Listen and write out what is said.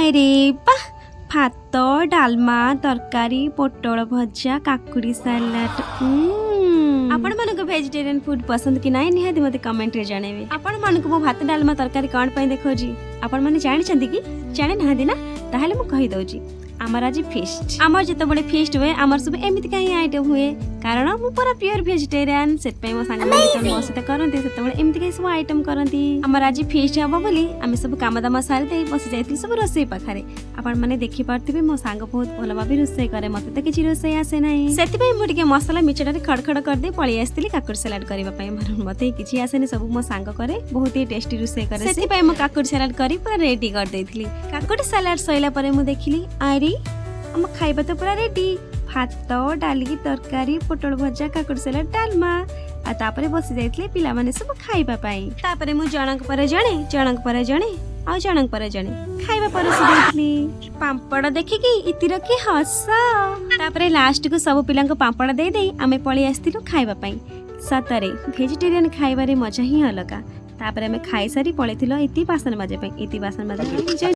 अरे वाह भात डालमा तरकारी पोटल भजा काकुड़ी सालाड आपण मानको वेजिटेरियन फूड पसंद कि नाही निहाती मते कमेंट रे जणेबे। आपण मानको मो भात डालमा तरकारी कोन पई देखौजी आपण माने जानि छथि कि जानि नाहदी ना ताहले मु कहि दउजी आमर आज फेस्ट आमर जते बडे फेस्ट हुए आमर सब एमिति काई आइटम हुए कारण मु पूरा प्योर वेजिटेरियन सेट पई मो संग माने मसते करंती सेते बडे एमिति काई सब आइटम करंती आमर आज फेस्ट हबो बोली आमे सब काम दाम सारी देई बस जाइतली सब रोसई पाखरे आपण माने देखि पारथिबे मो संग बहुत भलो भाबे रोसई करे मते त किछि रोसई आसे नाही सेति पई मु टिके मसाला मिचडारे खडखड कर दे पळी आस्तिली काकुड़ सलाड करबा पई मते किछि आसे नि सब मो संग करे बहुत ही टेस्टी रोसई करे सेति पई मु काकुड़ सलाड करी पूरा रेडी कर देइथली काकुड़ सलाड सइला परे मु देखिली आरी हम खाइबा तो पूरा रेडी भात डाली तरकारी पोटल भजा काकुड़ सलाड डालमा आ तापरे बसी जाइतले पिला माने सब खाइबा पाई तापरे मु जनक पर जणे आ जनक पर जणे खाइबा पर सुदैतली पांपड़ देखि कि इतिर के हस तापरे लास्ट को सब पिला को पांपड़ दे दे आमे पळी आस्तिलु खाइबा पाई सतरे वेजिटेरियन खाइबारे मजा ही अलगा तापरे आमे खाइ सारी पळेथिलो इति बासन माजे पाई इति बासन माजे